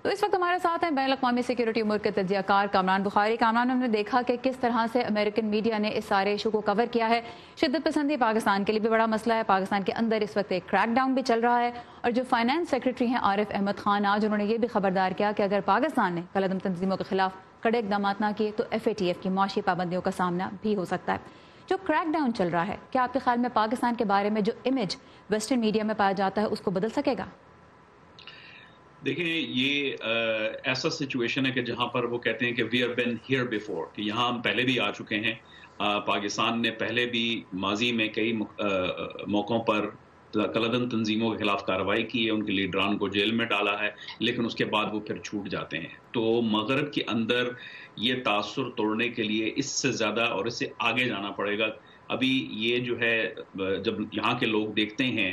تو اس وقت ہمارے ساتھ ہیں بین الاقوامی سیکورٹی امور کے تجزیہ کار کامران بخاری. کامران، ہم نے دیکھا کہ کس طرح سے امریکن میڈیا نے اس سارے ایشو کو کور کیا ہے. شدت پسندی پاکستان کے لیے بھی بڑا مسئلہ ہے. پاکستان کے اندر اس وقت ایک کریک ڈاؤن بھی چل رہا ہے، اور جو فائنانس سیکرٹری ہیں عارف احمد خان، آج انہوں نے یہ بھی خبردار کیا کہ اگر پاکستان نے کالعدم تنظیموں کے خلاف کڑے اقدامات نہ کیے تو FATF کی معاشی پابندیوں کا سامنا بھی ہو سکتا ہے. جو کریک ڈاؤن چل رہا ہے، کیا آپ کے خیال میں پاکستان کے بارے میں جو امیج ویسٹرن میڈیا میں پایا جاتا ہے اس کو بدل سکے گا؟ دیکھیں، یہ ایسا سچویشن ہے کہ جہاں پر وہ کہتے ہیں کہ we have been here before, کہ یہاں ہم پہلے بھی آ چکے ہیں. پاکستان نے پہلے بھی ماضی میں کئی موقعوں پر کالعدم تنظیموں کے خلاف کارروائی کی ہے، ان کے لیڈران کو جیل میں ڈالا ہے، لیکن اس کے بعد وہ پھر چھوٹ جاتے ہیں. تو مغرب کے اندر یہ تاثر توڑنے کے لیے اس سے زیادہ اور اس سے آگے جانا پڑے گا. ابھی یہ جو ہے، جب یہاں کے لوگ دیکھتے ہیں،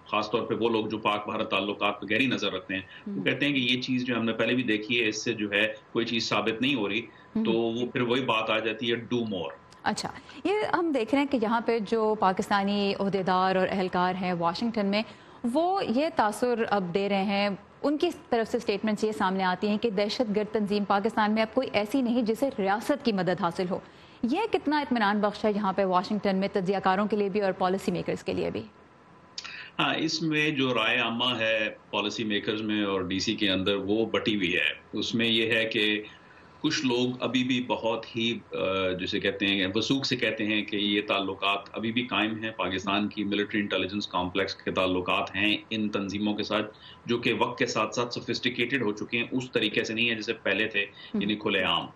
خاص طور پہ وہ لوگ جو پاک بھارت تعلقات پہ گہری نظر رکھتے ہیں، وہ کہتے ہیں کہ یہ چیز جو ہم نے پہلے بھی دیکھی ہے، اس سے جو ہے کوئی چیز ثابت نہیں ہو رہی. تو وہ پھر وہی بات آ جاتی ہے، ڈو مور. اچھا، یہ ہم دیکھ رہے ہیں کہ یہاں پہ جو پاکستانی عہدیدار اور اہلکار ہیں واشنگٹن میں، وہ یہ تاثر اب دے رہے ہیں، ان کی طرف سے سٹیٹمنٹس یہ سامنے آتی ہیں کہ دہشت گرد تنظیم پاکستان میں اب کوئی ایسی نہیں جسے ریاست کی مدد حاصل ہو. یہ کتنا اطمینان بخش ہے یہاں پہ واشنگٹن میں تجزیہ کاروں کے لیے بھی اور پالیسی میکرز کے لیے بھی؟ ہاں، اس میں جو رائے عامہ ہے پالیسی میکرز میں اور DC کے اندر، وہ بٹی ہوئی ہے. اس میں یہ ہے کہ کچھ لوگ ابھی بھی بہت ہی جسے کہتے ہیں وثوق سے کہتے ہیں کہ یہ تعلقات ابھی بھی قائم ہیں. پاکستان کی ملٹری انٹیلیجنس کمپلیکس کے تعلقات ہیں ان تنظیموں کے ساتھ، جو کہ وقت کے ساتھ ساتھ سوفسٹیکیٹڈ ہو چکے ہیں. اس طریقے سے نہیں ہے جیسے پہلے تھے، یعنی کھلے عام.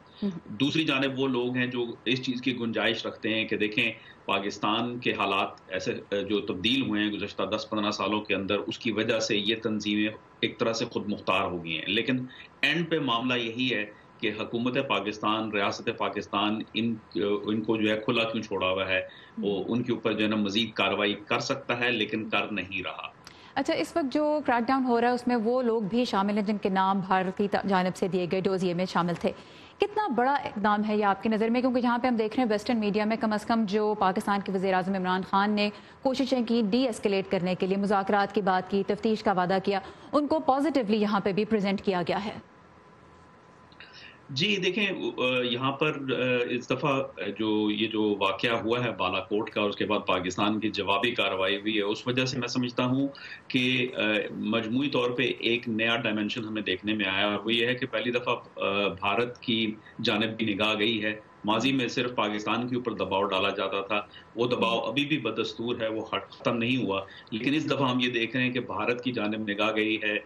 دوسری جانب وہ لوگ ہیں جو اس چیز کی گنجائش رکھتے ہیں کہ دیکھیں، پاکستان کے حالات ایسے جو تبدیل ہوئے ہیں گزشتہ 10-15 سالوں کے اندر، اس کی وجہ سے یہ تنظیمیں ایک طرح سے خود مختار ہو گئی ہیں. لیکن اینڈ پہ معاملہ یہی ہے کہ حکومت پاکستان، ریاست پاکستان ان کو جو ہے کھلا کیوں چھوڑا ہوا ہے، وہ ان کے اوپر جو ہے نا مزید کارروائی کر سکتا ہے، لیکن کر نہیں رہا. اچھا، اس وقت جو کریک ڈاؤن ہو رہا ہے اس میں وہ لوگ بھی شامل ہیں جن کے نام بھارت کی جانب سے دیے گئے ڈوزیے میں شامل تھے. کتنا بڑا اقدام ہے یہ آپ کی نظر میں؟ کیونکہ جہاں پہ ہم دیکھ رہے ہیں ویسٹرن میڈیا میں کم از کم جو پاکستان کے وزیر اعظم عمران خان نے کوششیں کی ڈی ایسکیلیٹ کرنے کے لیے، مذاکرات کی بات کی، تفتیش کا وعدہ کیا، ان کو پازیٹیولی یہاں پہ بھی پریزنٹ کیا گیا ہے. جی دیکھیں، یہاں پر اس دفعہ یہ جو واقعہ ہوا ہے بالا کوٹ کا، اور اس کے بعد پاکستان کی جوابی کارروائی ہوئی ہے، اس وجہ سے میں سمجھتا ہوں کہ مجموعی طور پہ ایک نیا ڈائمنشن ہمیں دیکھنے میں آیا، اور وہ یہ ہے کہ پہلی دفعہ بھارت کی جانب بھی نگاہ گئی ہے. ماضی میں صرف پاکستان کے اوپر دباؤ ڈالا جاتا تھا، وہ دباؤ ابھی بھی بدستور ہے، وہ ختم نہیں ہوا. لیکن اس دفعہ ہم یہ دیکھ رہے ہیں کہ بھارت کی جانب نگاہ گئی ہے.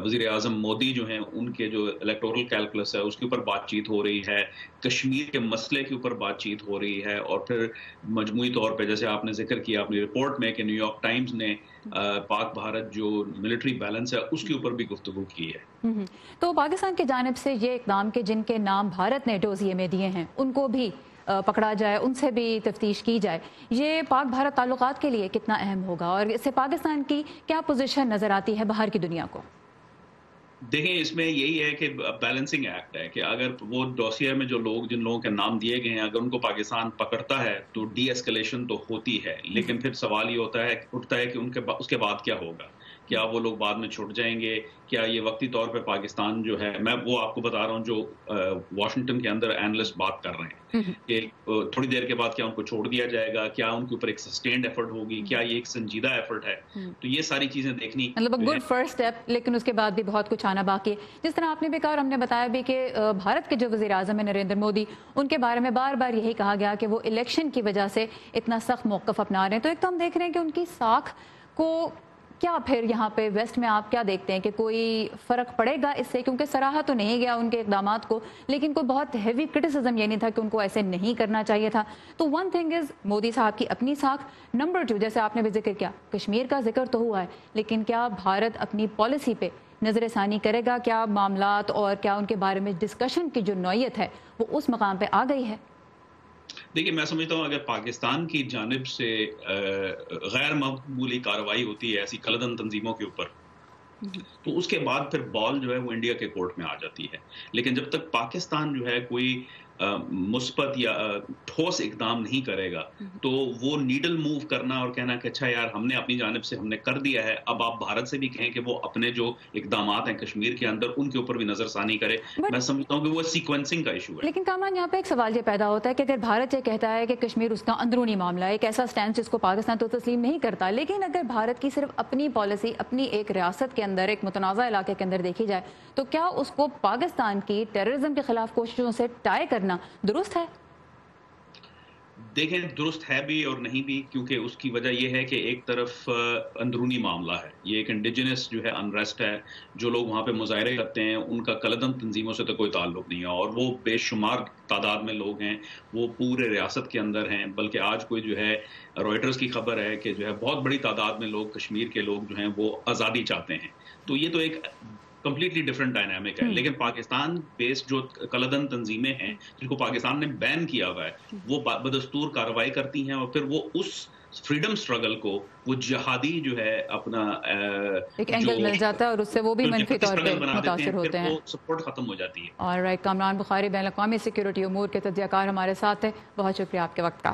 وزیر اعظم مودی جو ہیں، ان کے جو الیکٹورل کیلکولس ہے اس کے اوپر بات چیت ہو رہی ہے، کشمیر کے مسئلے کے اوپر بات چیت ہو رہی ہے، اور پھر مجموعی طور پہ جیسے آپ نے ذکر کیا اپنی رپورٹ میں کہ نیو یارک ٹائمز نے پاک بھارت جو ملٹری بیلنس ہے اس کے اوپر بھی گفتگو کی ہے. تو پاکستان کی جانب سے یہ اقدام کہ جن کے نام بھارت نے ڈوزیے میں دیے ہیں ان کو بھی پکڑا جائے، ان سے بھی تفتیش کی جائے، یہ پاک بھارت تعلقات کے لیے کتنا اہم ہوگا، اور اس سے پاکستان کی کیا پوزیشن نظر آتی ہے باہر کی دنیا کو؟ دیکھیں، اس میں یہی ہے کہ بیلنسنگ ایکٹ ہے کہ اگر وہ ڈوسیئر میں جن لوگوں کے نام دیے گئے ہیں، اگر ان کو پاکستان پکڑتا ہے تو ڈی ایسکلیشن تو ہوتی ہے، لیکن پھر سوال یہ اٹھتا ہے کہ اس کے بعد کیا ہوگا. کیا وہ لوگ بعد میں چھوٹ جائیں گے؟ کیا یہ وقتی طور پہ پاکستان جو ہے، میں وہ آپ کو بتا رہا ہوں جو واشنگٹن کے اندر اینالسٹ بات کر رہے ہیں، کہ تھوڑی دیر کے بعد کیا ان کو چھوڑ دیا جائے گا، کیا ان کے اوپر ایک سسٹینڈ ایفرٹ ہوگی، کیا یہ ایک سنجیدہ ایفرٹ ہے. تو یہ ساری چیزیں دیکھنی، مطلب گڈ فرسٹ اسٹیپ، لیکن اس کے بعد بھی بہت کچھ آنا باقی ہے. جس طرح آپ نے بھی کہا اور ہم نے بتایا بھی کہ بھارت کے جو وزیر اعظم ہیں نریندر مودی، ان کے بارے میں بار بار یہی کہا گیا کہ وہ الیکشن کی وجہ سے اتنا سخت موقف اپنا رہے ہیں. تو ایک تو ہم دیکھ رہے ہیں کہ ان کی ساکھ کو کیا پھر یہاں پہ ویسٹ میں آپ کیا دیکھتے ہیں کہ کوئی فرق پڑے گا اس سے؟ کیونکہ سراہا تو نہیں گیا ان کے اقدامات کو، لیکن کوئی بہت ہیوی کرٹیسزم یہ نہیں تھا کہ ان کو ایسے نہیں کرنا چاہیے تھا. تو ون تھنگ از مودی صاحب کی اپنی ساکھ. نمبر 2، جیسے آپ نے بھی ذکر کیا، کشمیر کا ذکر تو ہوا ہے، لیکن کیا بھارت اپنی پالیسی پہ نظر ثانی کرے گا؟ کیا معاملات اور کیا ان کے بارے میں ڈسکشن کی جو نوعیت ہے وہ اس مقام پہ آ گئی ہے؟ دیکھیے، میں سمجھتا ہوں اگر پاکستان کی جانب سے غیر مقبولی کارروائی ہوتی ہے ایسی کالعدم تنظیموں کے اوپر، تو اس کے بعد پھر بال جو ہے وہ انڈیا کے کورٹ میں آ جاتی ہے. لیکن جب تک پاکستان جو ہے کوئی مثبت یا ٹھوس اقدام نہیں کرے گا تو وہ نیڈل موو کرنا اور کہنا کہ اچھا یار ہم نے اپنی جانب سے ہم نے کر دیا ہے، اب آپ بھارت سے بھی کہیں کہ وہ اپنے جو اقدامات ہیں کشمیر کے اندر ان کے اوپر بھی نظر ثانی کرے، میں سمجھتا ہوں کہ وہ سیکوینسنگ کا ایشو ہے۔ لیکن کامران یہاں پہ ایک سوال یہ پیدا ہوتا ہے کہ اگر بھارت یہ کہتا ہے کہ کشمیر اس کا اندرونی معاملہ ہے، ایک ایسا سٹینس جس کو پاکستان تو تسلیم نہیں کرتا، لیکن اگر بھارت کی صرف اپنی پالیسی اپنی ایک ریاست کے اندر ایک متنازع علاقے کے اندر دیکھی جائے تو کیا اس کو پاکستان کی ٹیررزم کے خلاف کوششوں سے ٹائی کرنا درست ہے؟ دیکھیں درست ہے بھی اور نہیں بھی، کیونکہ اس کی وجہ یہ ہے کہ ایک طرف اندرونی معاملہ ہے، یہ ایک انڈیجنس جو ہے انریسٹ ہے، جو لوگ وہاں پہ مظاہرے کرتے ہیں ان کا کلدم تنظیموں سے تو کوئی تعلق نہیں ہے، اور وہ بے شمار تعداد میں لوگ ہیں، وہ پورے ریاست کے اندر ہیں، بلکہ آج کوئی جو ہے روئٹرز کی خبر ہے کہ جو ہے بہت بڑی تعداد میں لوگ کشمیر کے لوگ جو ہیں وہ آزادی چاہتے ہیں، تو یہ تو ایک کمپلیٹلی ڈفرنٹ ڈائنامک ہے۔ لیکن پاکستان بیسڈ جو کلدن تنظیمیں ہیں جن کو پاکستان نے بین کیا ہوا ہے وہ بدستور کارروائی کرتی ہیں، اور پھر وہ اس فریڈم سٹرگل کو وہ جہادی جو ہے اپنا ایک جو اینگل مل جاتا ہے اور اس سے وہ بھی منفی طور پہ سٹرگل بنا دیتے متاثر ہیں، ہوتے پھر ہیں۔ وہ سپورٹ ختم ہو جاتی ہے۔ اور کامران بخاری بین الاقوامی سیکیورٹی امور کے تجزیہ کار ہمارے ساتھ ہیں، بہت شکریہ آپ کے وقت کا۔